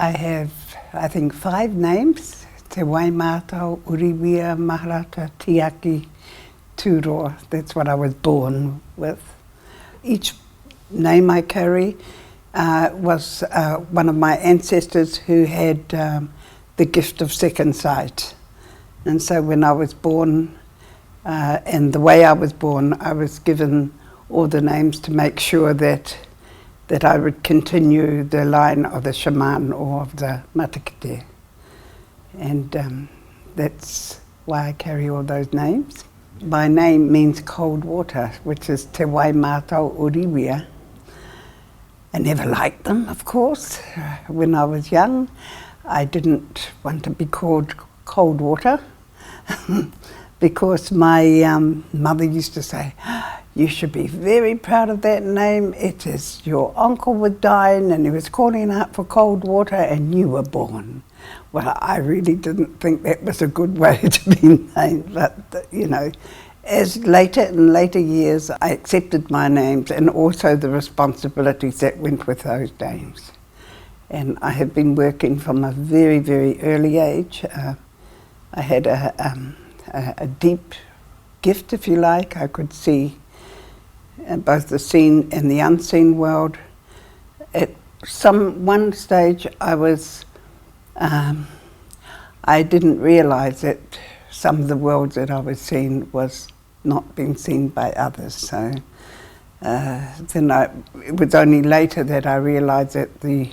I have, I think, 5 names. Te Waimātau, Uriwia, Maharata, Tiaki, Turoa. That's what I was born with. Each name I carry was one of my ancestors who had the gift of second sight. And so when I was born, and the way I was born, I was given all the names to make sure that I would continue the line of the shaman or of the matakite. And that's why I carry all those names. My name means cold water, which is Te Waimātau Uriwia. I never liked them, of course. When I was young, I didn't want to be called cold water because my mother used to say, "You should be very proud of that name. It is your uncle was dying and he was calling out for cold water and you were born." Well, I really didn't think that was a good way to be named, but you know, as in later years, I accepted my names and also the responsibilities that went with those names. And I have been working from a very, very early age. I had a deep gift, if you like. I could see both the seen and the unseen world. At one stage, I didn't realise that some of the worlds that I was seeing was not being seen by others. So it was only later that I realised that the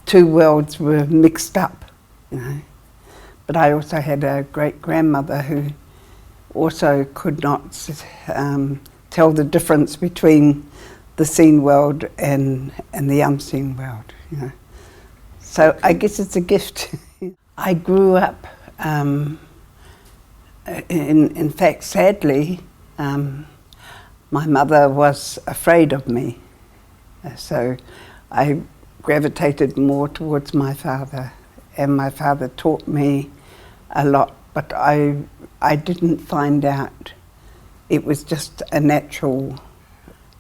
2 worlds were mixed up, you know. But I also had a great-grandmother who also could not tell the difference between the seen world and the unseen world, you know. So I guess it's a gift. I grew up, in fact, sadly, my mother was afraid of me. So I gravitated more towards my father, and my father taught me a lot, but I didn't find out. It was just a natural,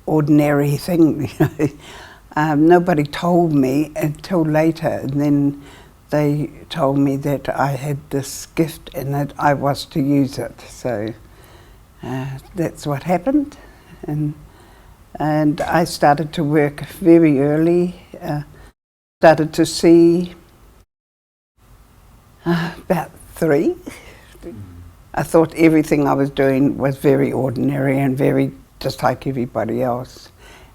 ordinary thing, you know. Nobody told me until later, and then they told me that I had this gift and that I was to use it. So that's what happened, and I started to work very early. Started to see about 3. I thought everything I was doing was very ordinary and very just like everybody else.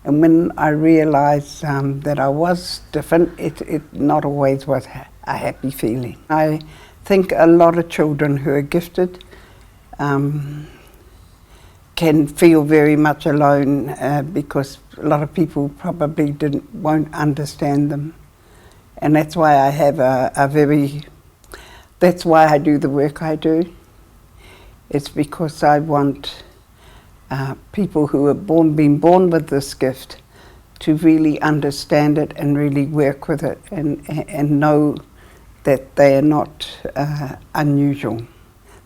And when I realised that I was different, it not always was a happy feeling. I think a lot of children who are gifted can feel very much alone because a lot of people probably won't understand them. And that's why I have that's why I do the work I do. It's because I want people who are been born with this gift to really understand it and really work with it and know that they are not unusual,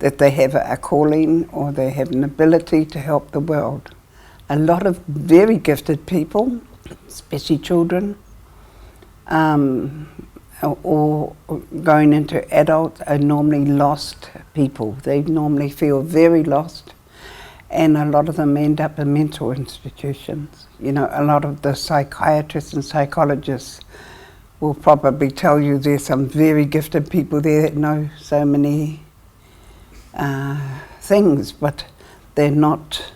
that they have a calling or they have an ability to help the world. A lot of very gifted people, especially children, or going into adults, are normally lost people. They normally feel very lost, and a lot of them end up in mental institutions. You know, a lot of the psychiatrists and psychologists will probably tell you there's some very gifted people there that know so many things, but they're not,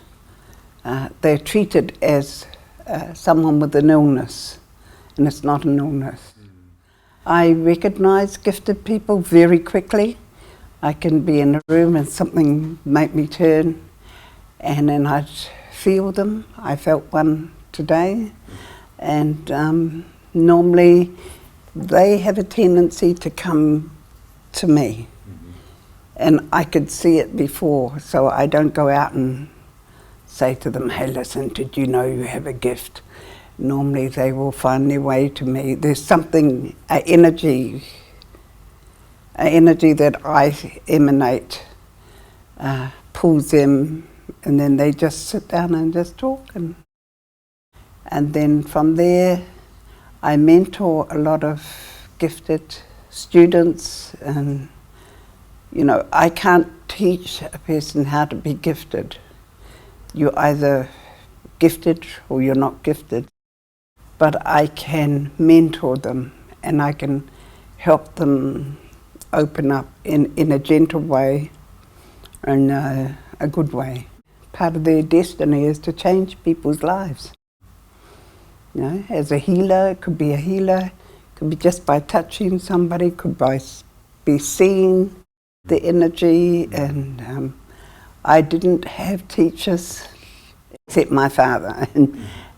they're treated as someone with an illness, and it's not an illness. I recognise gifted people very quickly. I can be in a room and something make me turn, and then I'd feel them. I felt one today, and normally they have a tendency to come to me, and I could see it before, so I don't go out and say to them, "Hey, listen, did you know you have a gift?" Normally they will find their way to me. There's something, an energy that I emanate pulls them, and then they just sit down and just talk. And then from there, I mentor a lot of gifted students, and you know, I can't teach a person how to be gifted. You're either gifted or you're not gifted. But I can mentor them, and I can help them open up in a gentle way and a good way. Part of their destiny is to change people's lives. You know, as a healer, it could be a healer, could be just by touching somebody, could be seeing the energy. And I didn't have teachers except my father,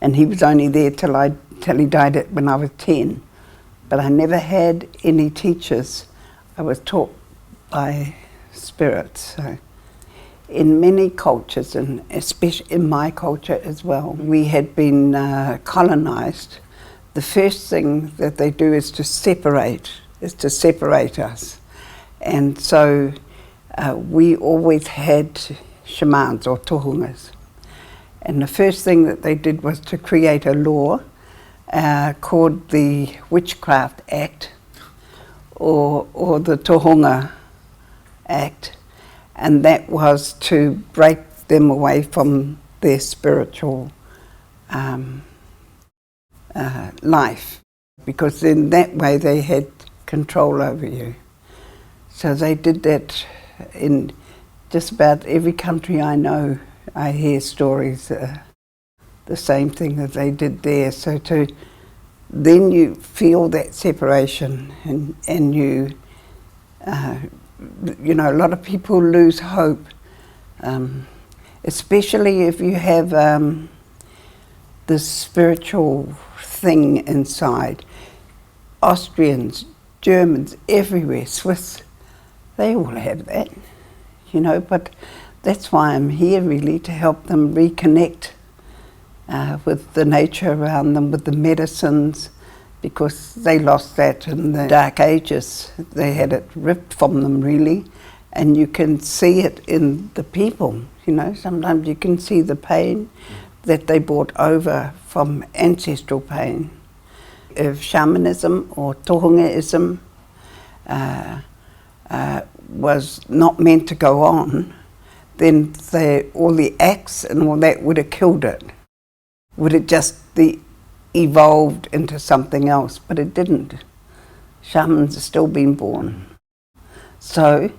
and he was only there till he died when I was 10. But I never had any teachers. I was taught by spirits. So in many cultures, and especially in my culture as well, we had been colonized. The first thing that they do is to separate us. And so we always had shamans or tohungas. And the first thing that they did was to create a law called the Witchcraft Act or the Tohunga Act, and that was to break them away from their spiritual life, because in that way they had control over you. So they did that in just about every country I know. I hear stories, the same thing that they did there. So then you feel that separation, and you know, a lot of people lose hope, especially if you have this spiritual thing inside. Austrians, Germans, everywhere, Swiss, they all have that, you know, but that's why I'm here, really, to help them reconnect with the nature around them, with the medicines, because they lost that in the Dark Ages. They had it ripped from them, really, and you can see it in the people, you know. Sometimes you can see the pain that they brought over from ancestral pain. If shamanism or tohungaism was not meant to go on, then all the acts and all that would have killed it. Would it just evolved into something else? But it didn't. Shamans are still being born. So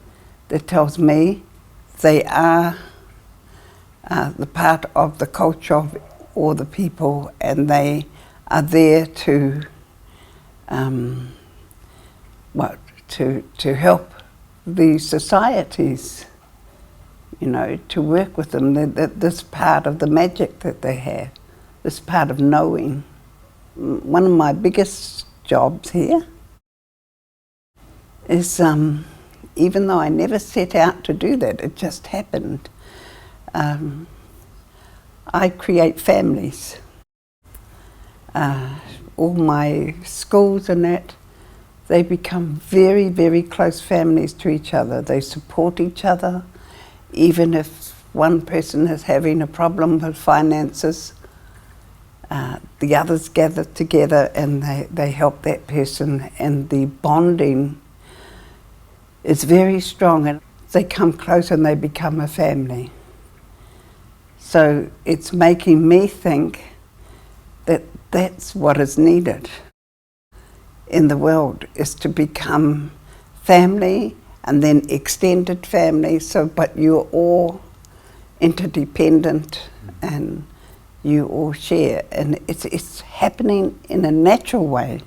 that tells me they are the part of the culture of all the people, and they are there to help these societies, you know, to work with them. This part of the magic that they have, this part of knowing. One of my biggest jobs here is, even though I never set out to do that, it just happened. I create families. All my schools and that, they become very, very close families to each other. They support each other. Even if one person is having a problem with finances, the others gather together and they help that person, and the bonding is very strong, and they come close and they become a family. So it's making me think that that's what is needed in the world, is to become family and then extended family. So, but you're all interdependent and you all share, and it's happening in a natural way.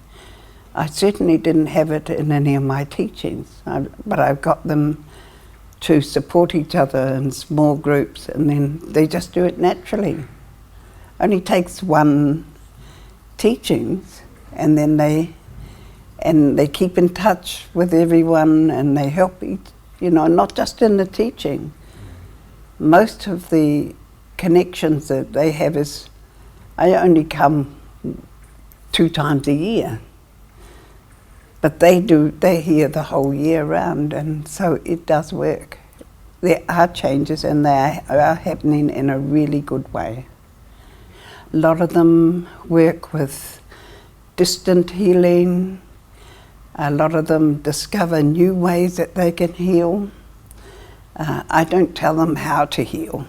I certainly didn't have it in any of my teachings, but I've got them to support each other in small groups, and then they just do it naturally. Only takes one teachings, and then they keep in touch with everyone, and they help each, you know, not just in the teaching. Most of the connections that they have is, I only come 2 times a year, but they hear the whole year round, and so it does work. There are changes, and they are happening in a really good way. A lot of them work with distant healing, A lot of them discover new ways that they can heal. I don't tell them how to heal.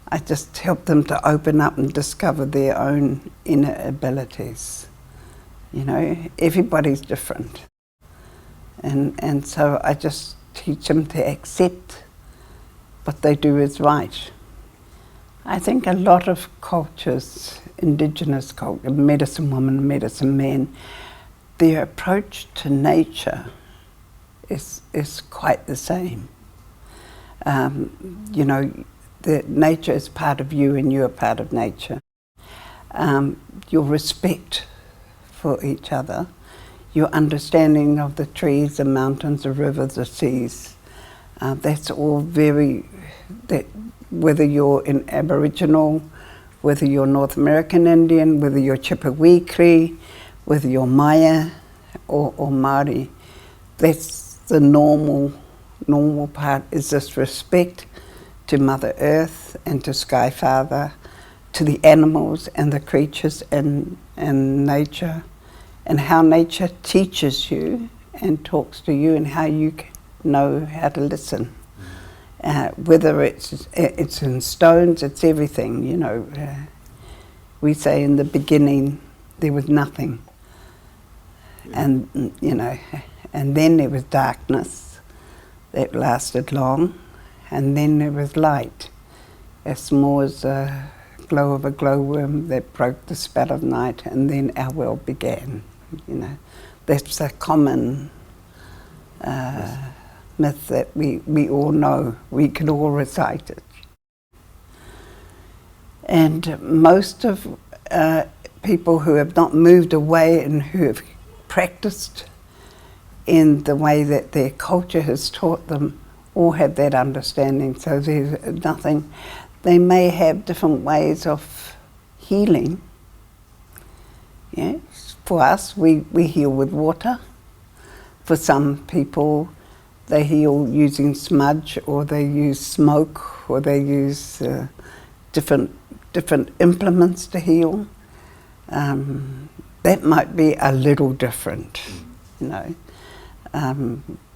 I just help them to open up and discover their own inner abilities. You know, everybody's different. And so I just teach them to accept what they do is right. I think a lot of cultures, indigenous culture, medicine woman, medicine man, their approach to nature is quite the same. You know, the nature is part of you and you're part of nature. Your respect for each other, your understanding of the trees, the mountains, the rivers, the seas, that's all very, whether you're in Aboriginal, whether you're North American Indian, whether you're Chippewa Cree, whether you're Maya or Māori, that's the normal part, is this respect to Mother Earth and to Sky Father, to the animals and the creatures and nature, and how nature teaches you and talks to you and how you know how to listen. Whether it's in stones, it's everything, you know. We say in the beginning there was nothing. And, you know, and then there was darkness that lasted long, and then there was light, as small as a glow of a glowworm that broke the spell of night, and then our world began, you know. That's a common myth that we all know. We can all recite it. And most of people who have not moved away and who have practiced in the way that their culture has taught them all have that understanding. So there's nothing. They may have different ways of healing. Yes, for us, we heal with water. For some people, they heal using smudge, or they use smoke, or they use different implements to heal. That might be a little different, you know.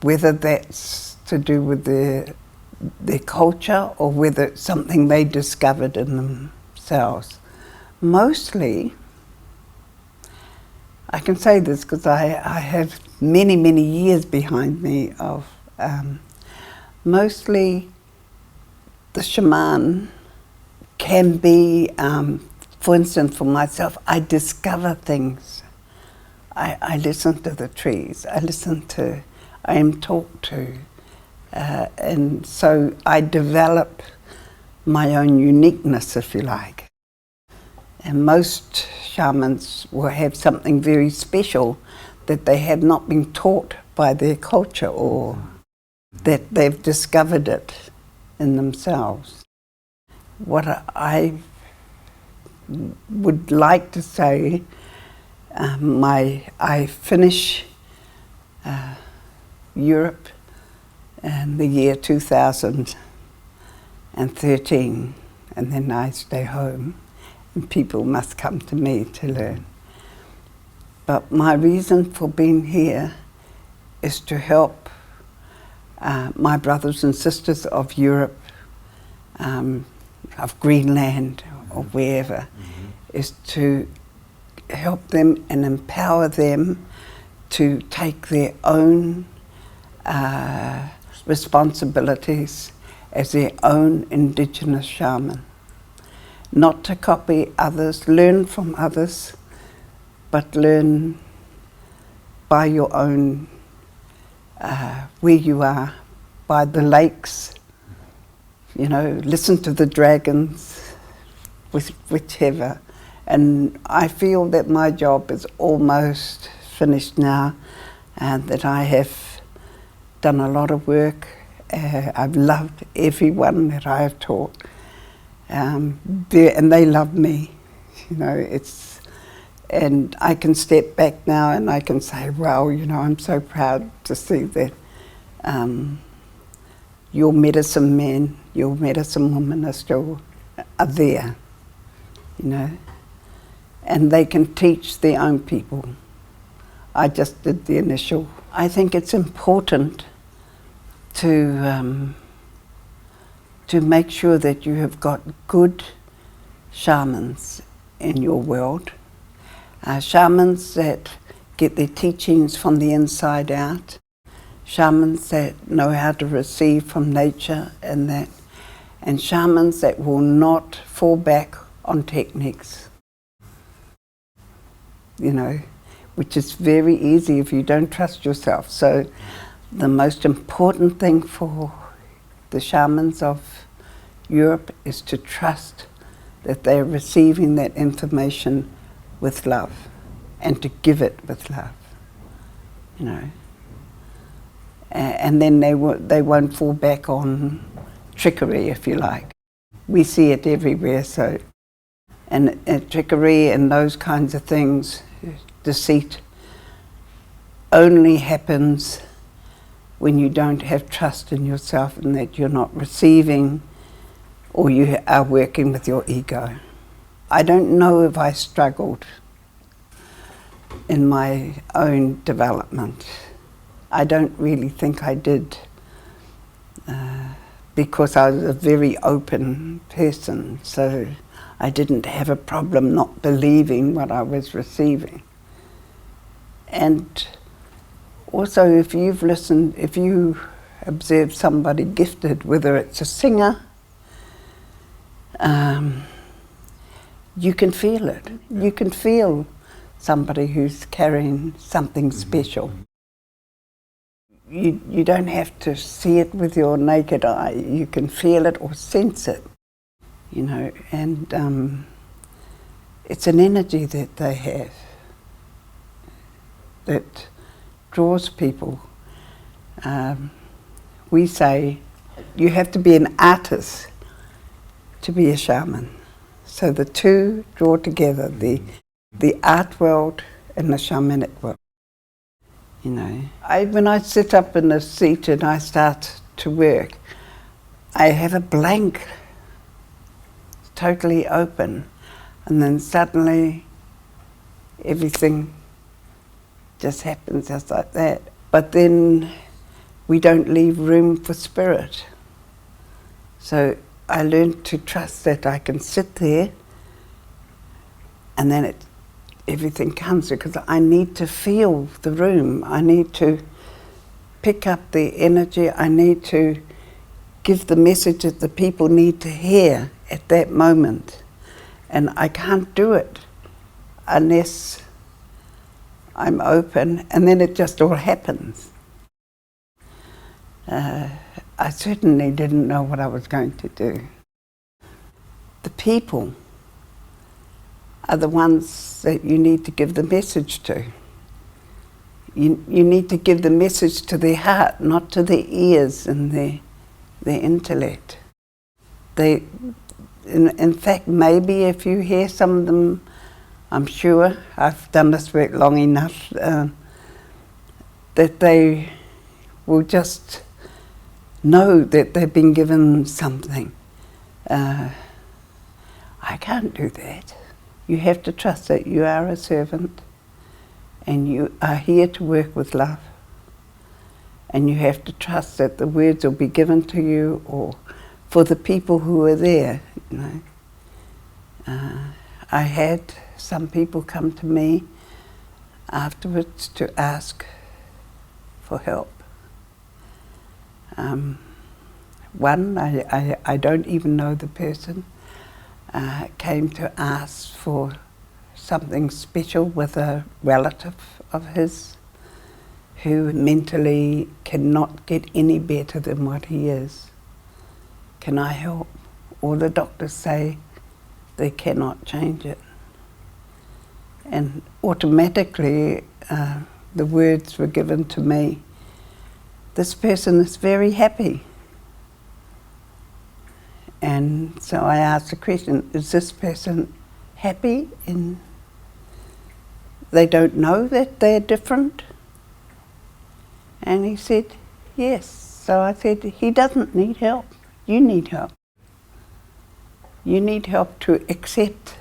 Whether that's to do with their culture or whether it's something they discovered in themselves. Mostly, I can say this because I have many years behind me of mostly the shaman can be, for instance, for myself, I discover things. I listen to the trees, I am talked to, and so I develop my own uniqueness, if you like. And most shamans will have something very special that they have not been taught by their culture, or that they've discovered it in themselves. What I would like to say, I finish Europe in the year 2013, and then I stay home, and people must come to me to learn. But my reason for being here is to help my brothers and sisters of Europe, of Greenland or wherever, is to help them and empower them to take their own responsibilities as their own indigenous shaman. Not to copy others, learn from others, but learn by your own, where you are, by the lakes, you know, listen to the dragons, whichever. And I feel that my job is almost finished now, and that I have done a lot of work. I've loved everyone that I have taught, and they love me, you know. And I can step back now and I can say, well, you know, I'm so proud to see that your medicine men, your medicine women are there, you know, and they can teach their own people. I just did the initial. I think it's important to make sure that you have got good shamans in your world. Shamans that get their teachings from the inside out. Shamans that know how to receive from nature and that. And shamans that will not fall back on techniques. You know, which is very easy if you don't trust yourself. So the most important thing for the shamans of Europe is to trust that they're receiving that information with love and to give it with love, you know. And then they won't fall back on trickery, if you like. We see it everywhere, so. And trickery and those kinds of things, deceit, only happens when you don't have trust in yourself and that you're not receiving or you are working with your ego. I don't know if I struggled in my own development. I don't really think I did because I was a very open person, so I didn't have a problem not believing what I was receiving. And also, if you've listened, if you observe somebody gifted, whether it's a singer, you can feel it. You can feel somebody who's carrying something special. You don't have to see it with your naked eye. You can feel it or sense it, you know, and it's an energy that they have that draws people. We say you have to be an artist to be a shaman. So the two draw together, the art world and the shamanic world. You know, when I sit up in a seat and I start to work, I have a blank, totally open, and then suddenly everything just happens just like that. But then we don't leave room for spirit. So I learned to trust that I can sit there and then everything comes, because I need to feel the room. I need to pick up the energy. I need to give the message that the people need to hear at that moment. And I can't do it unless I'm open, and then it just all happens. I certainly didn't know what I was going to do. The people are the ones that you need to give the message to. You need to give the message to their heart, not to their ears and their intellect. In fact, maybe if you hear some of them, I'm sure, I've done this work long enough, that they will just know that they've been given something. I can't do that. You have to trust that you are a servant and you are here to work with love. And you have to trust that the words will be given to you or for the people who are there, you know. I had some people come to me afterwards to ask for help. One, I don't even know the person, came to ask for something special with a relative of his who mentally cannot get any better than what he is. Can I help? All the doctors say they cannot change it. And automatically the words were given to me, this person is very happy. And so I asked the question, is this person happy? And they don't know that they're different? And he said, yes. So I said, he doesn't need help. You need help. You need help to accept,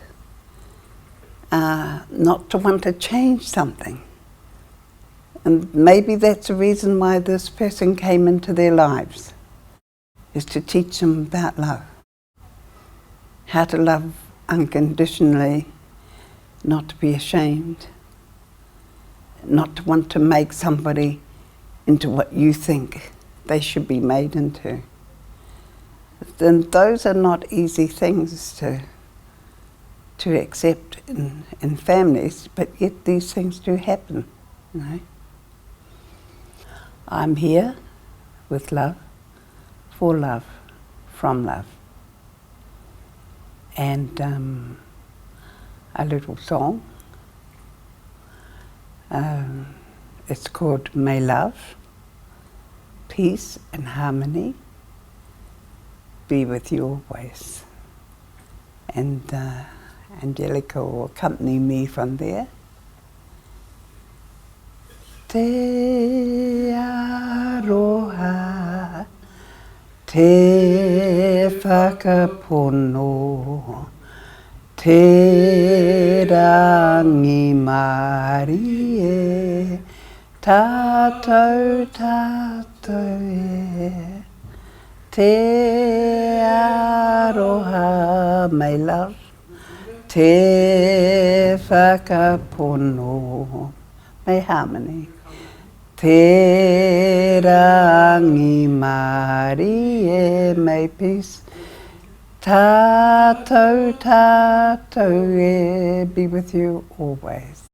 not to want to change something, And maybe that's the reason why this person came into their lives, is to teach them about love. How to love unconditionally, not to be ashamed, not to want to make somebody into what you think they should be made into. Then those are not easy things to accept in families, but yet these things do happen, you know. I'm here with love, for love, from love. And a little song. It's called May Love, Peace and Harmony be with you always. And Angelica will accompany me from there. Te aroha, te whakapono, te rangi mari e, tātou tātou e. Te aroha, may love, te whakapono, may harmony. Te rangi mari e, may peace. Tātou tātou e, be with you always.